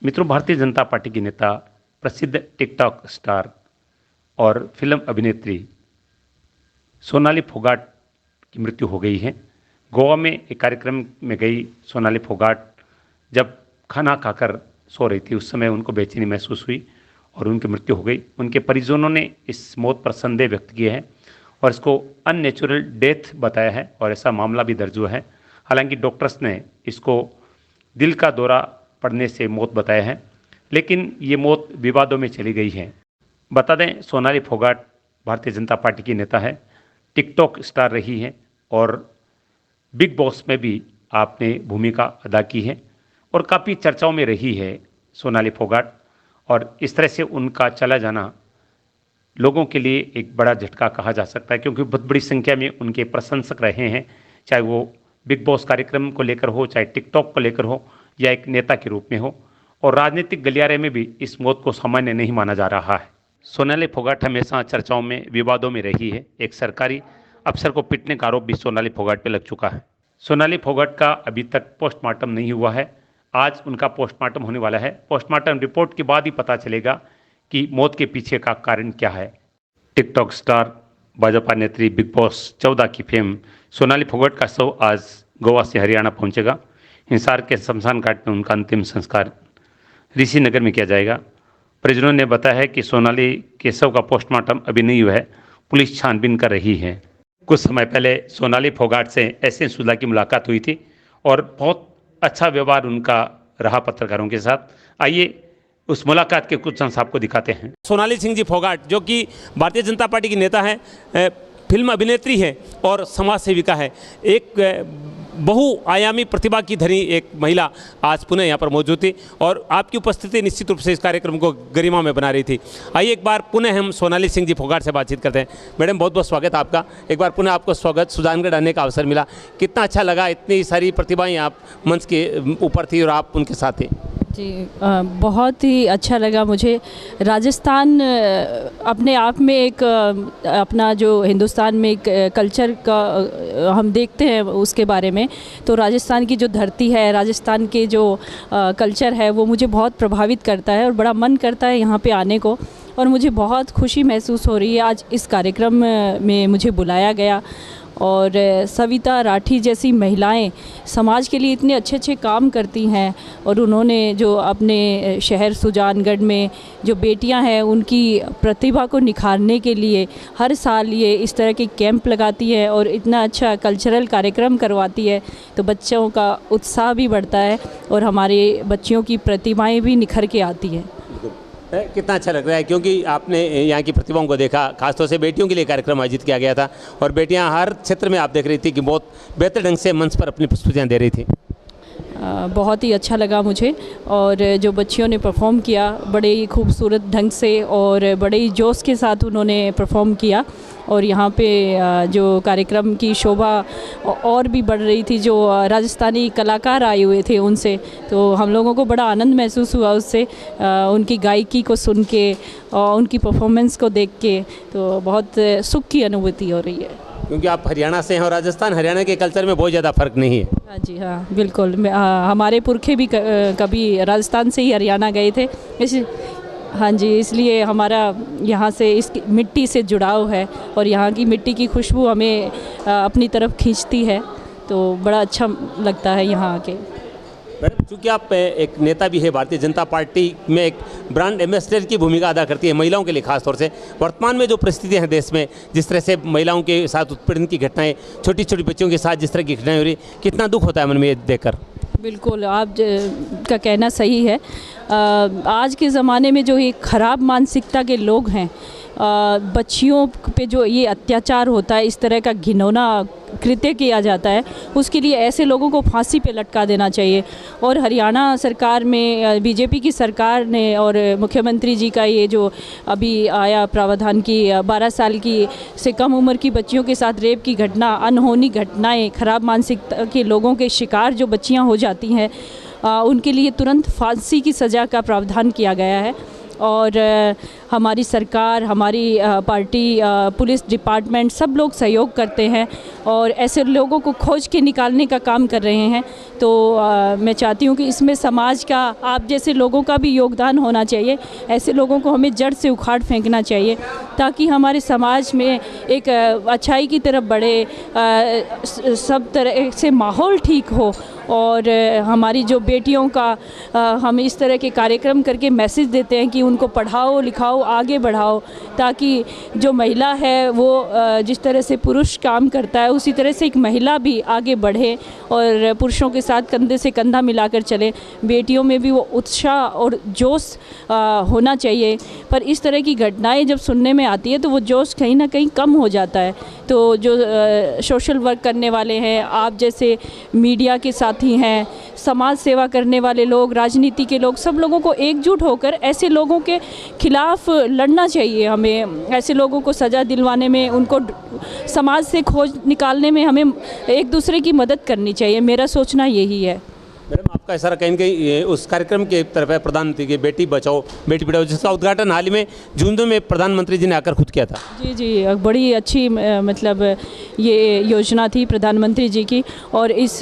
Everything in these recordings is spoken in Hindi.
मित्रों, भारतीय जनता पार्टी की नेता, प्रसिद्ध टिकटॉक स्टार और फिल्म अभिनेत्री सोनाली फोगाट की मृत्यु हो गई है। गोवा में एक कार्यक्रम में गई सोनाली फोगाट जब खाना खाकर सो रही थी, उस समय उनको बेचैनी महसूस हुई और उनकी मृत्यु हो गई। उनके परिजनों ने इस मौत पर संदेह व्यक्त किए हैं और इसको अननेचुरल डेथ बताया है और ऐसा मामला भी दर्ज हुआ है। हालांकि डॉक्टर्स ने इसको दिल का दौरा पड़ने से मौत बताया है, लेकिन ये मौत विवादों में चली गई है। बता दें, सोनाली फोगाट भारतीय जनता पार्टी की नेता है, टिकटॉक स्टार रही है और बिग बॉस में भी आपने भूमिका अदा की है और काफ़ी चर्चाओं में रही है सोनाली फोगाट। और इस तरह से उनका चला जाना लोगों के लिए एक बड़ा झटका कहा जा सकता है, क्योंकि बहुत बड़ी संख्या में उनके प्रशंसक रहे हैं, चाहे वो बिग बॉस कार्यक्रम को लेकर हो, चाहे टिकटॉक को लेकर हो या एक नेता के रूप में हो। और राजनीतिक गलियारे में भी इस मौत को सामान्य नहीं माना जा रहा है। सोनाली फोगाट हमेशा चर्चाओं में, विवादों में रही है। एक सरकारी अफसर को पीटने का आरोप भी सोनाली फोगाट पर लग चुका है। सोनाली फोगाट का अभी तक पोस्टमार्टम नहीं हुआ है। आज उनका पोस्टमार्टम होने वाला है। पोस्टमार्टम रिपोर्ट के बाद ही पता चलेगा कि मौत के पीछे का कारण क्या है। टिकटॉक स्टार, भाजपा नेत्री, बिग बॉस 14 की फेम सोनाली फोगाट का शव आज गोवा से हरियाणा पहुंचेगा। हिसार के शमशान घाट में उनका अंतिम संस्कार ऋषि नगर में किया जाएगा। परिजनों ने बताया है कि सोनाली के शव का पोस्टमार्टम अभी नहीं हुआ है, पुलिस छानबीन कर रही है। कुछ समय पहले सोनाली फोगाट से एस एन सुधा की मुलाकात हुई थी और बहुत अच्छा व्यवहार उनका रहा पत्रकारों के साथ। आइए उस मुलाकात के कुछ अंश आपको दिखाते हैं। सोनाली सिंह जी फोगाट, जो कि भारतीय जनता पार्टी की नेता हैं, फिल्म अभिनेत्री है और समाज सेविका है, एक बहुआयामी प्रतिभा की धनी एक महिला आज पुनः यहाँ पर मौजूद थी और आपकी उपस्थिति निश्चित रूप से इस कार्यक्रम को गरिमा में बना रही थी। आइए एक बार पुनः हम सोनाली सिंह जी फोगाट से बातचीत करते हैं। मैडम, बहुत बहुत स्वागत है आपका। एक बार पुनः आपको स्वागत। सुजानगढ़ आने का अवसर मिला, कितना अच्छा लगा? इतनी सारी प्रतिभाएं आप मंच के ऊपर थी और आप उनके साथ थे। जी, बहुत ही अच्छा लगा मुझे। राजस्थान अपने आप में एक अपना जो हिंदुस्तान में एक कल्चर का हम देखते हैं उसके बारे में, तो राजस्थान की जो धरती है, राजस्थान के जो कल्चर है, वो मुझे बहुत प्रभावित करता है और बड़ा मन करता है यहाँ पे आने को। और मुझे बहुत खुशी महसूस हो रही है आज इस कार्यक्रम में मुझे बुलाया गया। और सविता राठी जैसी महिलाएं समाज के लिए इतने अच्छे अच्छे काम करती हैं और उन्होंने जो अपने शहर सुजानगढ़ में जो बेटियां हैं उनकी प्रतिभा को निखारने के लिए हर साल ये इस तरह के कैंप लगाती है और इतना अच्छा कल्चरल कार्यक्रम करवाती है, तो बच्चों का उत्साह भी बढ़ता है और हमारे बच्चियों की प्रतिभाएं भी निखर के आती हैं। कितना अच्छा लग रहा है, क्योंकि आपने यहाँ की प्रतिभाओं को देखा। खासतौर से बेटियों के लिए कार्यक्रम आयोजित किया गया था और बेटियाँ हर क्षेत्र में आप देख रही थी कि बहुत बेहतर ढंग से मंच पर अपनी प्रस्तुतियाँ दे रही थी। बहुत ही अच्छा लगा मुझे और जो बच्चियों ने परफॉर्म किया बड़े ही खूबसूरत ढंग से और बड़े ही जोश के साथ उन्होंने परफॉर्म किया। और यहाँ पे जो कार्यक्रम की शोभा और भी बढ़ रही थी, जो राजस्थानी कलाकार आए हुए थे उनसे, तो हम लोगों को बड़ा आनंद महसूस हुआ उससे, उनकी गायकी को सुन के और उनकी परफॉर्मेंस को देख के, तो बहुत सुख की अनुभूति हो रही है। क्योंकि आप हरियाणा से हैं और राजस्थान हरियाणा के कल्चर में बहुत ज़्यादा फर्क नहीं है। हाँ जी, हाँ बिल्कुल। हमारे पुरखे भी कभी राजस्थान से ही हरियाणा गए थे, हाँ जी, इसलिए हमारा यहाँ से इस मिट्टी से जुड़ाव है और यहाँ की मिट्टी की खुशबू हमें अपनी तरफ खींचती है, तो बड़ा अच्छा लगता है यहाँ आके। मैडम, चूँकि आप एक नेता भी है, भारतीय जनता पार्टी में एक ब्रांड एम्बेसडर की भूमिका अदा करती है महिलाओं के लिए। खासतौर से वर्तमान में जो परिस्थितियाँ हैं देश में, जिस तरह से महिलाओं के साथ उत्पीड़न की घटनाएं, छोटी छोटी बच्चियों के साथ जिस तरह की घटनाएं हो रही, कितना दुख होता है मन में ये देखकर। बिल्कुल, आप का कहना सही है। आज के ज़माने में जो ये ख़राब मानसिकता के लोग हैं, बच्चियों पे जो ये अत्याचार होता है, इस तरह का घिनौना कृत्य किया जाता है, उसके लिए ऐसे लोगों को फांसी पे लटका देना चाहिए। और हरियाणा सरकार में बीजेपी की सरकार ने और मुख्यमंत्री जी का ये जो अभी आया प्रावधान की 12 साल की से कम उम्र की बच्चियों के साथ रेप की घटना, अनहोनी घटनाएं, ख़राब मानसिकता के लोगों के शिकार जो बच्चियां हो जाती हैं, उनके लिए तुरंत फांसी की सज़ा का प्रावधान किया गया है। और हमारी सरकार, हमारी पार्टी, पुलिस डिपार्टमेंट सब लोग सहयोग करते हैं और ऐसे लोगों को खोज के निकालने का काम कर रहे हैं। तो मैं चाहती हूँ कि इसमें समाज का, आप जैसे लोगों का भी योगदान होना चाहिए। ऐसे लोगों को हमें जड़ से उखाड़ फेंकना चाहिए ताकि हमारे समाज में एक अच्छाई की तरफ बढ़े, सब तरह से माहौल ठीक हो और हमारी जो बेटियों का हम इस तरह के कार्यक्रम करके मैसेज देते हैं कि उनको पढ़ाओ लिखाओ, आगे बढ़ाओ, ताकि जो महिला है वो जिस तरह से पुरुष काम करता है उसी तरह से एक महिला भी आगे बढ़े और पुरुषों के साथ कंधे से कंधा मिलाकर चले। बेटियों में भी वो उत्साह और जोश होना चाहिए, पर इस तरह की घटनाएं जब सुनने में आती है तो वो जोश कहीं ना कहीं कम हो जाता है। तो जो सोशल वर्क करने वाले हैं, आप जैसे मीडिया के साथी हैं, समाज सेवा करने वाले लोग, राजनीति के लोग, सब लोगों को एकजुट होकर ऐसे लोगों के खिलाफ लड़ना चाहिए। हमें ऐसे लोगों को सज़ा दिलवाने में, उनको समाज से खोज निकालने में हमें एक दूसरे की मदद करनी चाहिए। मेरा सोचना यही है। मैडम, आपका इशारा कहीं न कहीं उस कार्यक्रम के तरफ है, प्रधानमंत्री के बेटी बचाओ बेटी पढ़ाओ, जिसका उद्घाटन हाल ही में जून में प्रधानमंत्री जी ने आकर खुद किया था। जी जी, बड़ी अच्छी मतलब ये योजना थी प्रधानमंत्री जी की और इस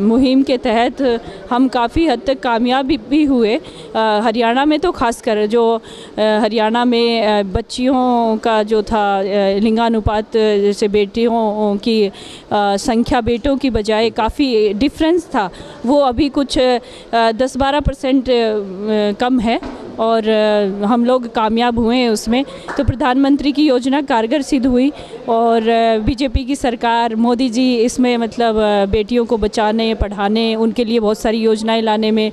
मुहिम के तहत हम काफ़ी हद तक कामयाब भी हुए। हरियाणा में तो खासकर जो हरियाणा में बच्चियों का जो था लिंगानुपात, जैसे बेटियों की संख्या बेटों की बजाय काफ़ी डिफरेंस था, वो अभी कुछ 10-12% कम है और हम लोग कामयाब हुए हैं उसमें। तो प्रधानमंत्री की योजना कारगर सिद्ध हुई और बीजेपी की सरकार, मोदी जी इसमें मतलब बेटियों को बचाने, पढ़ाने, उनके लिए बहुत सारी योजनाएं लाने में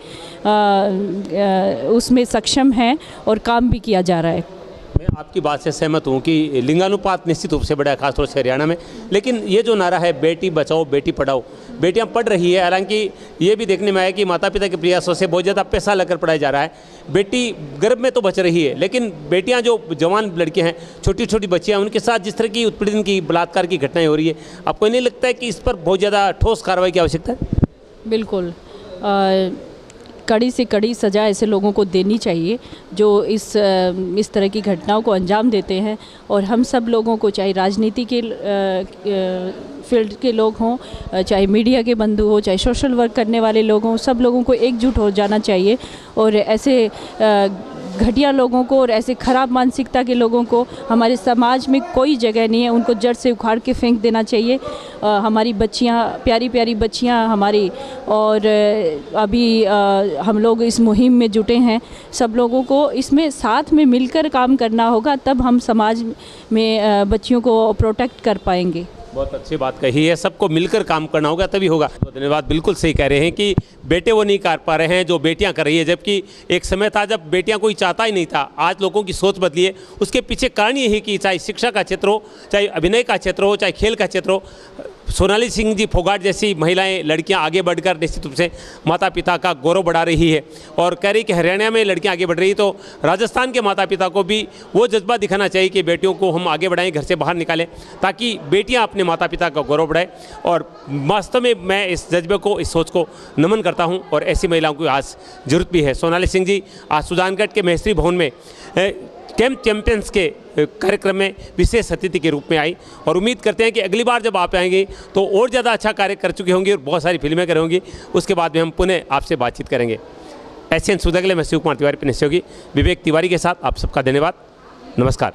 उसमें सक्षम हैं और काम भी किया जा रहा है। मैं आपकी बात से सहमत हूँ कि लिंगानुपात निश्चित रूप से बढ़ा है, खासतौर से हरियाणा में। लेकिन ये जो नारा है बेटी बचाओ बेटी पढ़ाओ, बेटियां पढ़ रही है। हालांकि ये भी देखने में आया कि माता पिता के प्रयासों से बहुत ज़्यादा पैसा लगकर पढ़ाया जा रहा है। बेटी गर्भ में तो बच रही है, लेकिन बेटियां जो जवान लड़कियां हैं, छोटी छोटी बच्चियां, उनके साथ जिस तरह की उत्पीड़न की, बलात्कार की घटनाएँ हो रही है, आपको नहीं लगता है कि इस पर बहुत ज़्यादा ठोस कार्रवाई की आवश्यकता है? बिल्कुल, कड़ी से कड़ी सज़ा ऐसे लोगों को देनी चाहिए जो इस तरह की घटनाओं को अंजाम देते हैं। और हम सब लोगों को, चाहे राजनीति के फील्ड के लोग हों, चाहे मीडिया के बंधु हो, चाहे सोशल वर्क करने वाले लोग हों, सब लोगों को एकजुट हो जाना चाहिए और ऐसे घटिया लोगों को और ऐसे ख़राब मानसिकता के लोगों को हमारे समाज में कोई जगह नहीं है। उनको जड़ से उखाड़ के फेंक देना चाहिए। हमारी बच्चियां, प्यारी प्यारी बच्चियां हमारी, और अभी हम लोग इस मुहिम में जुटे हैं। सब लोगों को इसमें साथ में मिलकर काम करना होगा, तब हम समाज में बच्चियों को प्रोटेक्ट कर पाएंगे। बहुत अच्छी बात कही है, सबको मिलकर काम करना होगा तभी होगा। तो धन्यवाद। बिल्कुल सही कह रहे हैं कि बेटे वो नहीं कर पा रहे हैं जो बेटियां कर रही है, जबकि एक समय था जब बेटियां कोई चाहता ही नहीं था। आज लोगों की सोच बदली है। उसके पीछे कारण ये है कि चाहे शिक्षा का क्षेत्र हो, चाहे अभिनय का क्षेत्र हो, चाहे खेल का क्षेत्र हो, सोनाली सिंह जी फोगाट जैसी महिलाएं, लड़कियां आगे बढ़कर निश्चित रूप से माता पिता का गौरव बढ़ा रही है और कह रही कि हरियाणा में लड़कियां आगे बढ़ रही, तो राजस्थान के माता पिता को भी वो जज्बा दिखाना चाहिए कि बेटियों को हम आगे बढ़ाएं, घर से बाहर निकालें, ताकि बेटियां अपने माता पिता का गौरव बढ़ाएं। और वास्तव में मैं इस जज्बे को, इस सोच को नमन करता हूँ और ऐसी महिलाओं की आज जरूरत भी है। सोनाली सिंह जी आज सुजानगढ़ के महेश्वरी भवन में कैंप चैंपियंस के कार्यक्रम में विशेष अतिथि के रूप में आई और उम्मीद करते हैं कि अगली बार जब आप आएंगे तो और ज़्यादा अच्छा कार्य कर चुके होंगे और बहुत सारी फिल्में करेंगी। उसके बाद में हम पुनः आपसे बातचीत करेंगे। एशियन सुधा के लिए मैं शिव कुमार तिवारी, होगी विवेक तिवारी के साथ आप सबका धन्यवाद। नमस्कार।